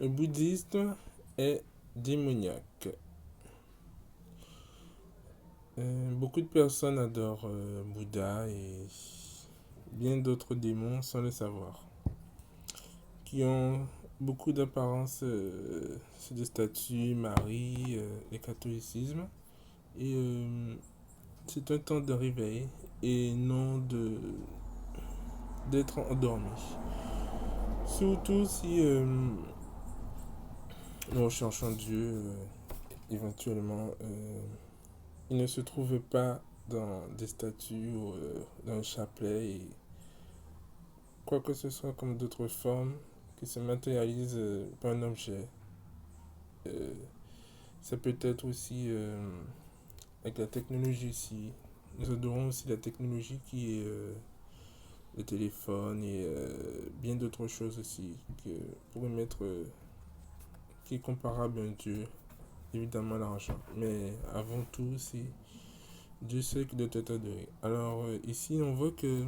Le bouddhisme est démoniaque. Beaucoup de personnes adorent Bouddha et bien d'autres démons sans le savoir, qui ont beaucoup d'apparence sur des statues, Marie, le catholicisme. Et c'est un temps de réveil et non d'être endormi. Surtout si nous recherchons Dieu, éventuellement, il ne se trouve pas dans des statues ou dans un chapelet et quoi que ce soit comme d'autres formes qui se matérialisent par un objet. Euh, Ça peut être aussi avec la technologie aussi. Nous adorons aussi la technologie qui est le téléphone et bien d'autres choses aussi que pour mettre qui est comparable à un Dieu, évidemment l'argent. Mais avant tout, c'est Dieu seul qui doit être adoré. Alors ici, on voit que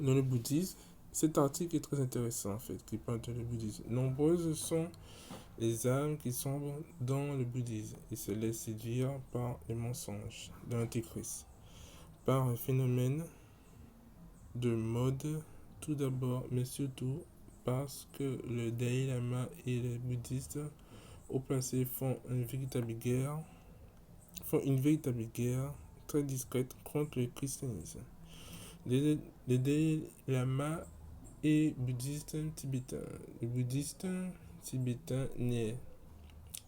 dans le bouddhisme, cet article est très intéressant en fait, qui parle de le bouddhisme. Nombreuses sont les âmes qui sombrent dans le bouddhisme et se laissent séduire par les mensonges de l'antéchrist, par un phénomène de mode tout d'abord, mais surtout parce que le Dalai Lama et les bouddhistes haut placés font une véritable guerre très discrète contre le christianisme. Le Dalai Lama est bouddhiste tibétain. Le bouddhiste tibétain n'est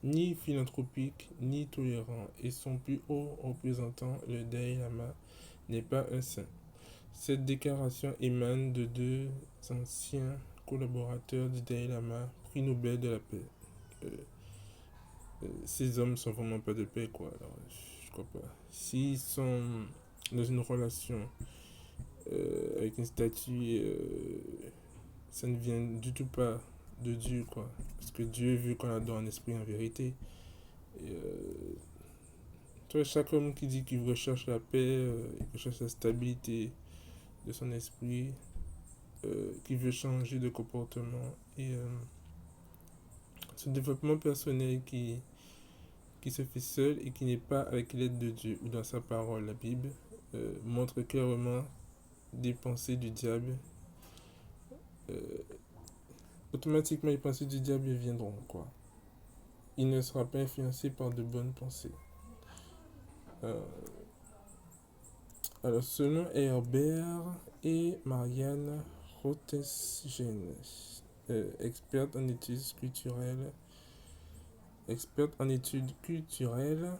ni philanthropique ni tolérant et son plus haut représentant, le Dalai Lama, n'est pas un saint. Cette déclaration émane de deux anciens collaborateurs du Dalai Lama, prix Nobel de la paix. Euh, Ces hommes sont vraiment pas de paix, quoi. Alors, je crois pas. S'ils sont dans une relation avec une statue, ça ne vient du tout pas de Dieu, quoi. Parce que Dieu veut qu'on adore en esprit et en vérité. Et, toi, chaque homme qui dit qu'il recherche la paix, il recherche la stabilité de son esprit, qui veut changer de comportement et ce développement personnel qui se fait seul et qui n'est pas avec l'aide de Dieu ou dans sa parole, la Bible, montre clairement des pensées du diable. Euh, Automatiquement, les pensées du diable viendront, quoi. Il ne sera pas influencé par de bonnes pensées. Euh, alors, selon Herbert et Marianne Rotesgen, experte en études culturelles,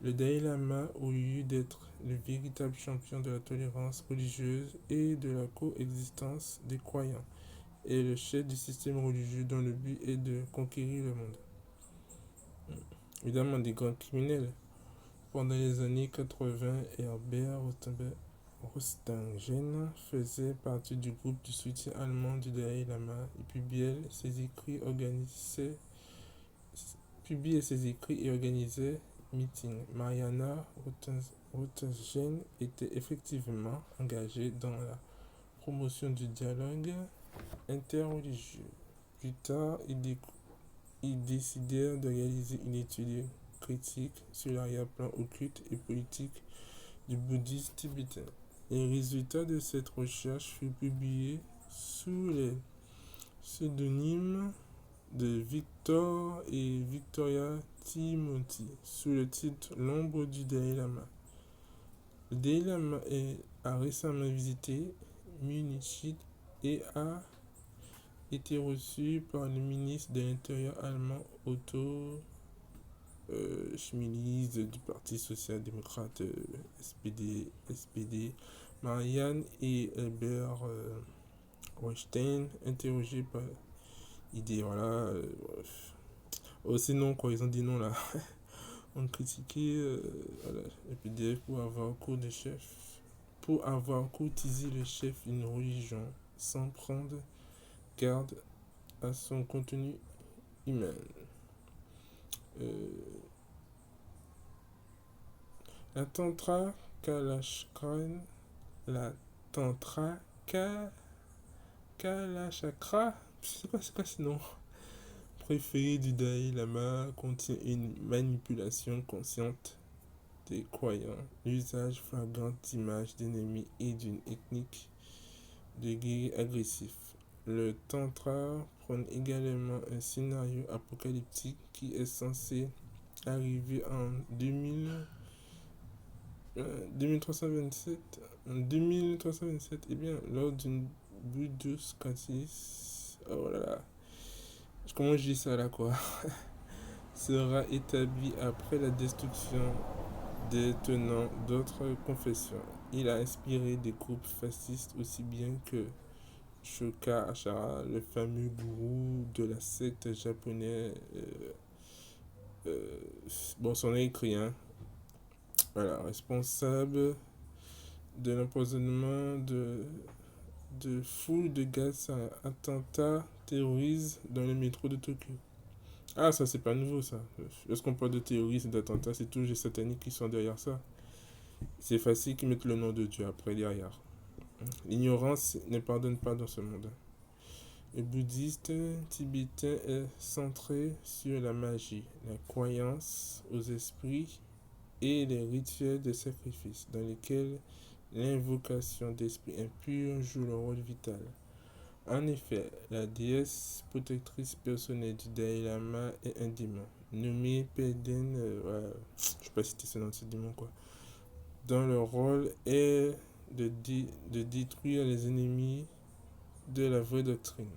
le Dalai Lama, au lieu d'être le véritable champion de la tolérance religieuse et de la coexistence des croyants, est le chef du système religieux dont le but est de conquérir le monde. Évidemment, des grands criminels. Pendant les années 80, Herbert Rostingen faisait partie du groupe de soutien allemand du Dalai Lama. Il publiait ses écrits et organisait meetings. Mariana Rotingen était effectivement engagée dans la promotion du dialogue interreligieux. Plus tard, ils décidèrent de réaliser une étude critique sur l'arrière-plan occulte et politique du bouddhisme tibétain. Les résultats de cette recherche furent publiés sous les pseudonymes de Victor et Victoria Timothy sous le titre L'ombre du Dalai Lama. Le Dalai Lama a récemment visité Munich et a été reçu par le ministre de l'Intérieur allemand Otto Schmidl du Parti social-démocrate SPD. Marianne et Albert Weinstein, interrogés par idée, voilà. Aussi non, quoi, ils ont dit non là. On critiquait voilà, le PDF pour avoir courtisé le chef d'une religion sans prendre garde à son contenu humain. Euh, la tantra Kalashkran, la tantra Kalachakra, je sais pas c'est quoi sinon. préféré du Dalai Lama contient une manipulation consciente des croyants, l'usage flagrant d'images d'ennemis et d'une technique de guerre agressif. Le Tantra prône également un scénario apocalyptique qui est censé arriver en 2327. En 2327, eh bien, lors d'une Buduscatis, oh là là, comment je dis ça là quoi, sera établi après la destruction des tenants d'autres confessions. Il a inspiré des groupes fascistes aussi bien que Shoka Ashara, le fameux gourou de la secte japonaise. Bon, son nom est écrit, hein. Voilà, responsable de l'empoisonnement de foules de gaz à attentats terroristes dans le métro de Tokyo. Ah, ça, c'est pas nouveau, ça. Lorsqu'on parle de terrorisme, d'attentats, c'est toujours les sataniques qui sont derrière ça. C'est facile qu'ils mettent le nom de Dieu après derrière. L'ignorance ne pardonne pas dans ce monde. Le bouddhisme tibétain est centré sur la magie, la croyance aux esprits et les rituels de sacrifice dans lesquels l'invocation d'esprits impurs joue le rôle vital. En effet, la déesse protectrice personnelle du Dalai Lama est un démon, nommé Pelden, je sais pas si c'est ce démon quoi, dont le rôle est de détruire les ennemis de la vraie doctrine.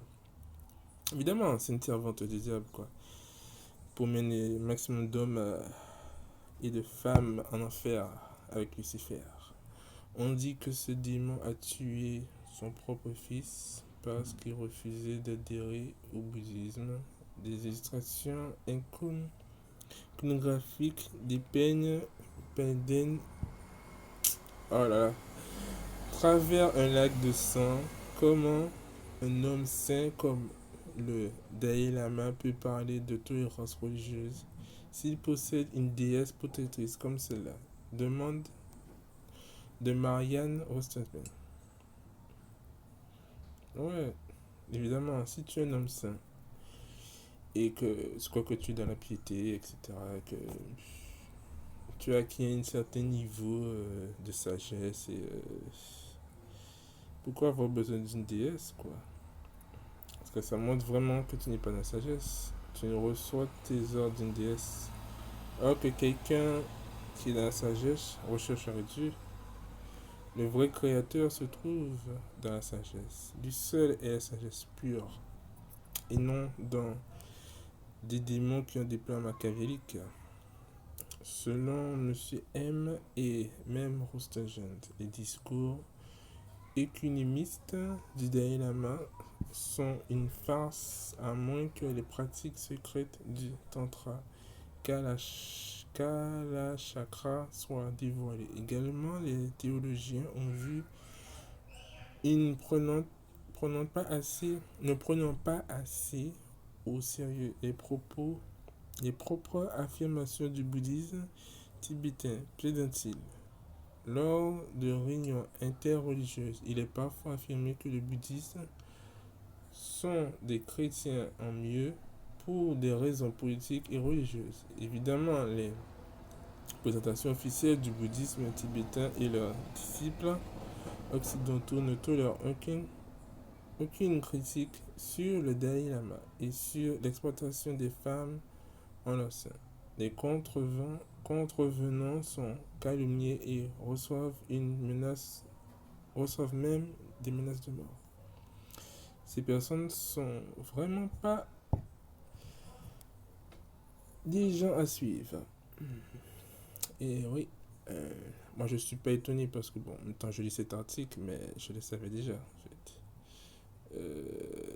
Évidemment, c'est une servante du diable quoi, pour mener maximum d'hommes et de femmes en enfer avec Lucifer. On dit que ce démon a tué son propre fils parce qu'il refusait d'adhérer au bouddhisme. Des illustrations iconographiques dépeignent Pelden, oh là là, travers un lac de sang. Comment un homme saint comme le Dalai Lama peut parler de tolérance religieuse s'il possède une déesse protectrice comme celle-là? Demande de Marianne Rostenberg. Ouais, évidemment, si tu es un homme saint et que c'est quoi que tu es dans la piété, etc., que tu as acquis un certain niveau de sagesse, et pourquoi avoir besoin d'une déesse, quoi? Parce que ça montre vraiment que tu n'es pas dans la sagesse. Tu ne reçois tes ordres d'une déesse. Alors que quelqu'un qui est dans la sagesse recherche à Dieu. Le vrai créateur se trouve dans la sagesse. Lui seul est la sagesse pure. Et non dans des démons qui ont des plans machiavéliques. Selon M. M. et même Roustagent, les discours écuménistes du Dalai Lama sont une farce à moins que les pratiques secrètes du Tantra Kalachakra soient dévoilées. Également, les théologiens ont vu ne prenant pas assez au sérieux les propres affirmations du bouddhisme tibétain, plaident-ils. Lors de réunions interreligieuses, il est parfois affirmé que les bouddhistes sont des chrétiens en mieux pour des raisons politiques et religieuses. Évidemment, les présentations officielles du bouddhisme tibétain et leurs disciples occidentaux ne tolèrent aucune critique sur le Dalai Lama et sur l'exploitation des femmes en leur sein. Les contrevenants sont calomniés et reçoivent même des menaces de mort. Ces personnes sont vraiment pas des gens à suivre. Et oui, moi je suis pas étonné parce que bon, en même temps je lis cet article, mais je le savais déjà en fait.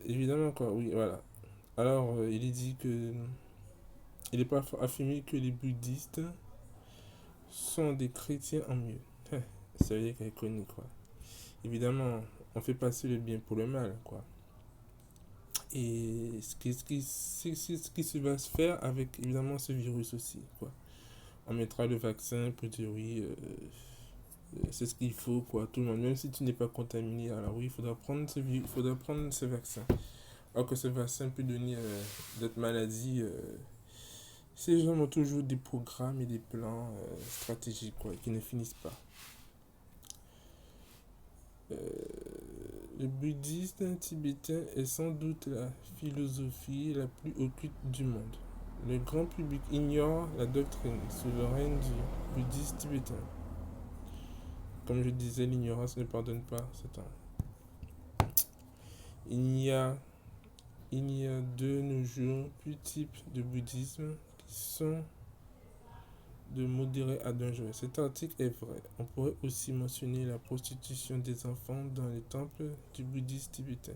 Évidemment quoi, oui, voilà. Alors il est dit que il est pas affirmé que les bouddhistes sont des chrétiens en mieux. Ça veut dire qu'elle est connue quoi. Évidemment, on fait passer le bien pour le mal quoi. Et ce qui se va se faire avec évidemment ce virus aussi quoi. On mettra le vaccin pour dire oui, c'est ce qu'il faut quoi, tout le monde, même si tu n'es pas contaminé, alors oui, il faudra prendre ce vaccin. Alors que ce vaccin peut donner d'autres maladies. Ces gens ont toujours des programmes et des plans stratégiques quoi, qui ne finissent pas. Euh, le bouddhisme tibétain est sans doute la philosophie la plus occulte du monde. Le grand public ignore la doctrine souveraine du bouddhisme tibétain. Comme je disais, l'ignorance ne pardonne pas, c'est un. Il y a, il y a de nos jours plus types de bouddhisme qui sont de modéré à dangereux. Cet article est vrai. On pourrait aussi mentionner la prostitution des enfants dans les temples du bouddhisme tibétain.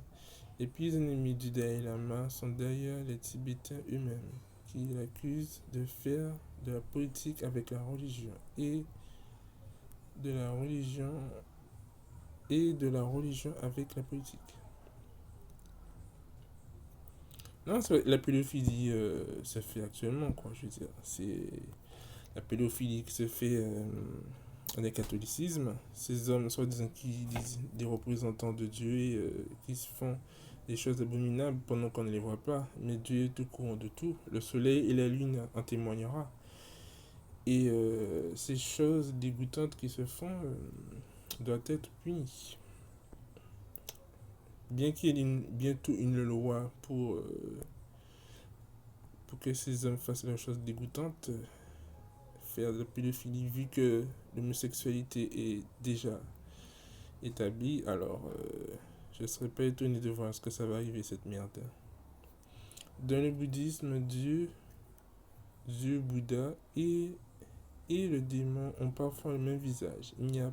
Les pires ennemis du Dalai Lama sont d'ailleurs les Tibétains eux-mêmes, qui l'accusent de faire de la politique avec la religion et de la religion avec la politique. Non, la pédophilie se fait actuellement, quoi. Je veux dire, c'est la pédophilie qui se fait dans le catholicisme. Ces hommes, soi-disant, qui disent des représentants de Dieu et qui se font des choses abominables pendant qu'on ne les voit pas. Mais Dieu est au courant de tout. Le soleil et la lune en témoignera. Et ces choses dégoûtantes qui se font doivent être punies. Bien qu'il y ait bientôt une loi pour que ces hommes fassent leurs choses dégoûtantes, faire de la pédophilie, vu que l'homosexualité est déjà établie, alors je ne serais pas étonné de voir ce que ça va arriver, cette merde. Dans le bouddhisme, Dieu, Bouddha et le démon ont parfois le même visage. Il n'y a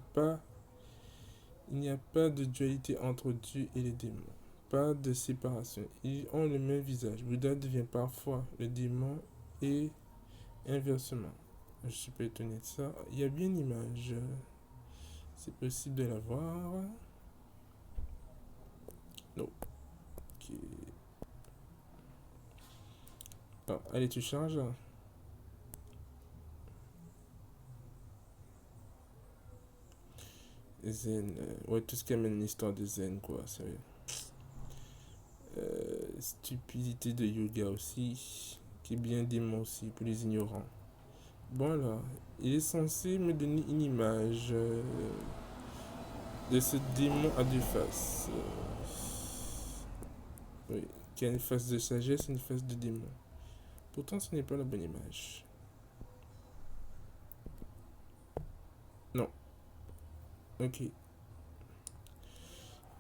pas de dualité entre Dieu et les démons. Pas de séparation. Ils ont le même visage. Bouddha devient parfois le démon et inversement. Je ne suis pas étonné de ça. Il y a bien une image. C'est possible de la voir. Non. Ok. Bon, allez, tu charges. Zen. Ouais, tout ce qui amène l'histoire de Zen, quoi. Sérieux. Stupidité de yoga aussi. Qui est bien démon aussi pour les ignorants. Bon, là. Il est censé me donner une image de ce démon à deux faces. Oui. Qui a une face de sagesse et une face de démon. Pourtant, ce n'est pas la bonne image. Non. Ok.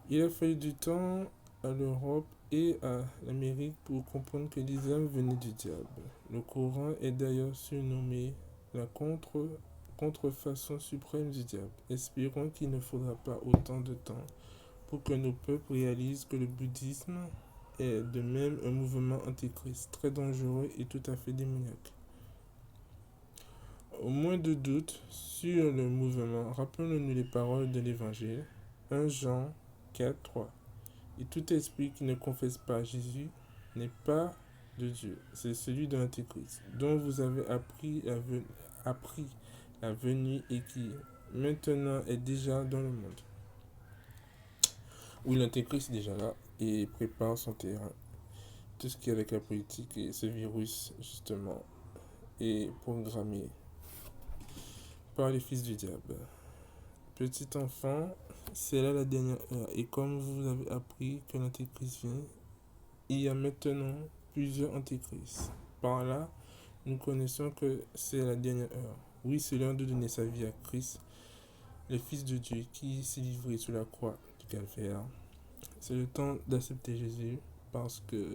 Il a fallu du temps à l'Europe et à l'Amérique pour comprendre que l'islam venait du diable. Le Coran est d'ailleurs surnommé la contrefaçon suprême du diable. Espérons qu'il ne faudra pas autant de temps pour que nos peuples réalisent que le bouddhisme est de même un mouvement antéchrist très dangereux et tout à fait démoniaque. Au moins de doute sur le mouvement, rappelons-nous les paroles de l'Évangile, 1 Jean 4, 3. Et tout esprit qui ne confesse pas Jésus n'est pas de Dieu, c'est celui de l'Antéchrist, dont vous avez appris la venue et qui maintenant est déjà dans le monde. Oui, l'Antéchrist est déjà là et prépare son terrain. Tout ce qui est avec la politique et ce virus, justement, est programmé par les fils du diable. Petit enfant, c'est là la dernière heure. Et comme vous avez appris que l'Antéchrist vient, il y a maintenant plusieurs antéchrists. Par là, nous connaissons que c'est la dernière heure. Oui, c'est l'heure de donner sa vie à Christ, le Fils de Dieu qui s'est livré sur la croix du calvaire. C'est le temps d'accepter Jésus parce que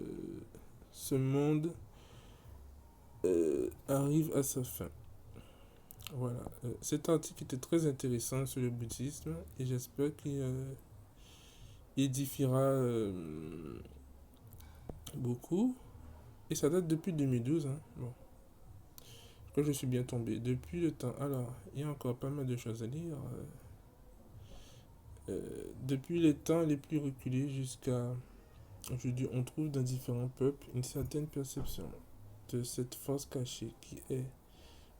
ce monde arrive à sa fin. Voilà. Cet article était très intéressant sur le bouddhisme et j'espère qu'il édifiera beaucoup. Et ça date depuis 2012. Hein. Bon. Que je suis bien tombé. Depuis le temps. Alors, il y a encore pas mal de choses à lire. Depuis les temps les plus reculés jusqu'à aujourd'hui, on trouve dans différents peuples une certaine perception de cette force cachée qui est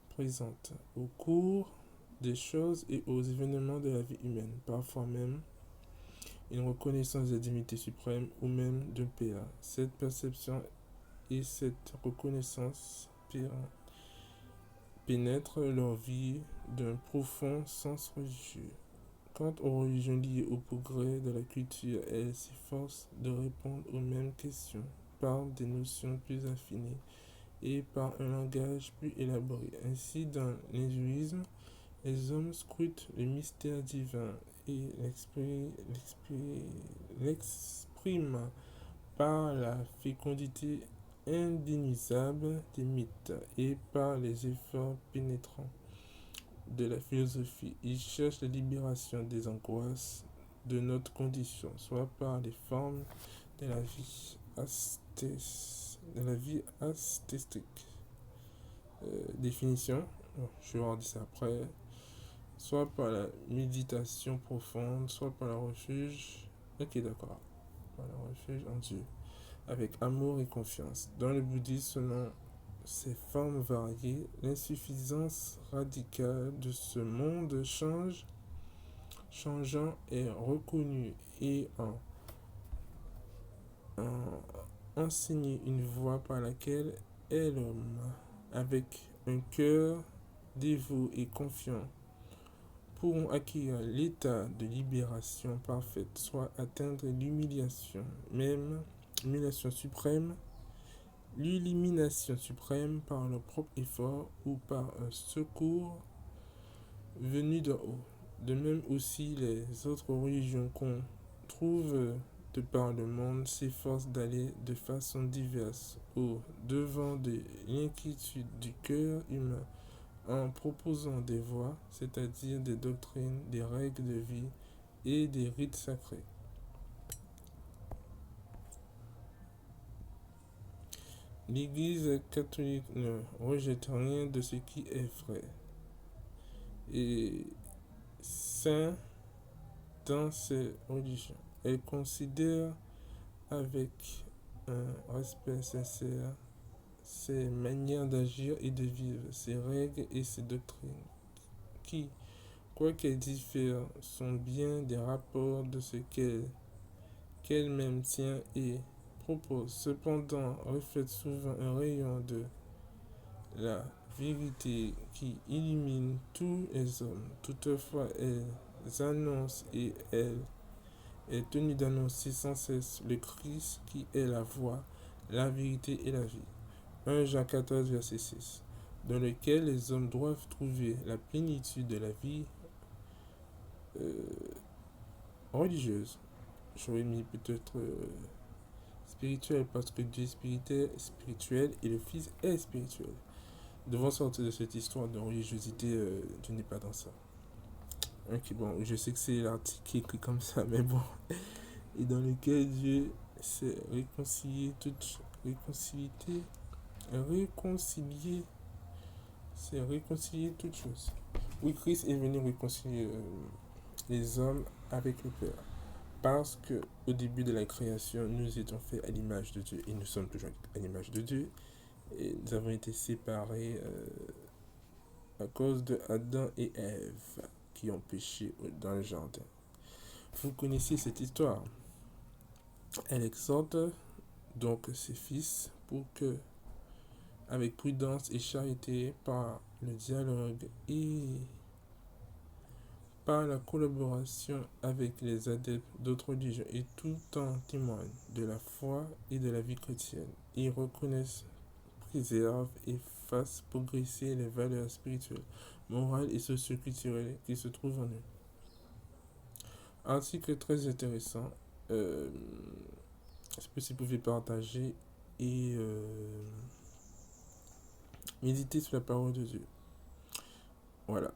présente au cours des choses et aux événements de la vie humaine, parfois même une reconnaissance de la divinité suprême ou même d'un Père. Cette perception et cette reconnaissance pénètrent leur vie d'un profond sens religieux. Quant aux religions liées au progrès de la culture, elles s'efforcent de répondre aux mêmes questions par des notions plus affinées et par un langage plus élaboré. Ainsi, dans l'hindouisme, les hommes scrutent le mystère divin et l'expriment par la fécondité indénisable des mythes et par les efforts pénétrants de la philosophie. Ils cherchent la libération des angoisses de notre condition, soit par les formes de la vie ascétique. Définition, je vais voir ça après. Soit par la méditation profonde, soit par le refuge. Ok, d'accord. Par le refuge en Dieu, avec amour et confiance. Dans le bouddhisme, selon ses formes variées, l'insuffisance radicale de ce monde changeant est reconnue et enseigné une voie par laquelle est l'homme, avec un cœur dévot et confiant, pourront acquérir l'état de libération parfaite, soit atteindre l'illumination suprême, l'illumination suprême par leur propre effort ou par un secours venu d'en haut. De même aussi, les autres religions qu'on trouve de par le monde s'efforcent d'aller de façon diverse au devant de l'inquiétude du cœur humain en proposant des voies, c'est-à-dire des doctrines, des règles de vie et des rites sacrés. L'Église catholique ne rejette rien de ce qui est vrai et saint dans ses religions. Elle considère avec un respect sincère ses manières d'agir et de vivre, ses règles et ses doctrines, qui, quoiqu'elles diffèrent, sont bien des rapports de ce qu'elle-même tient et propose. Cependant, reflète souvent un rayon de la vérité qui illumine tous les hommes. Toutefois, elles annoncent et elle est tenue d'annoncer sans cesse le Christ qui est la voie, la vérité et la vie. 1 Jean 14, verset 6, dans lequel les hommes doivent trouver la plénitude de la vie religieuse. J'aurais mis peut-être spirituelle parce que Dieu est spirituel et le Fils est spirituel. Devant sortir de cette histoire de religiosité, Dieu n'est pas dans ça. Ok, bon, je sais que c'est l'article qui est écrit comme ça, mais bon. Et dans lequel Dieu s'est réconcilié toutes choses. Oui, Christ est venu réconcilier les hommes avec le Père. Parce que au début de la création, nous étions faits à l'image de Dieu et nous sommes toujours à l'image de Dieu. Et nous avons été séparés à cause de Adam et Ève qui ont péché dans le jardin. Vous connaissez cette histoire. Elle exhorte donc ses fils pour que, avec prudence et charité, par le dialogue et par la collaboration avec les adeptes d'autres religions et tout en témoignent de la foi et de la vie chrétienne. Ils reconnaissent, préservent et fassent progresser les valeurs spirituelles, morales et socio-culturelles qui se trouvent en eux. Article très intéressant. Est-ce que vous pouvez partager et méditer sur la parole de Dieu. Voilà.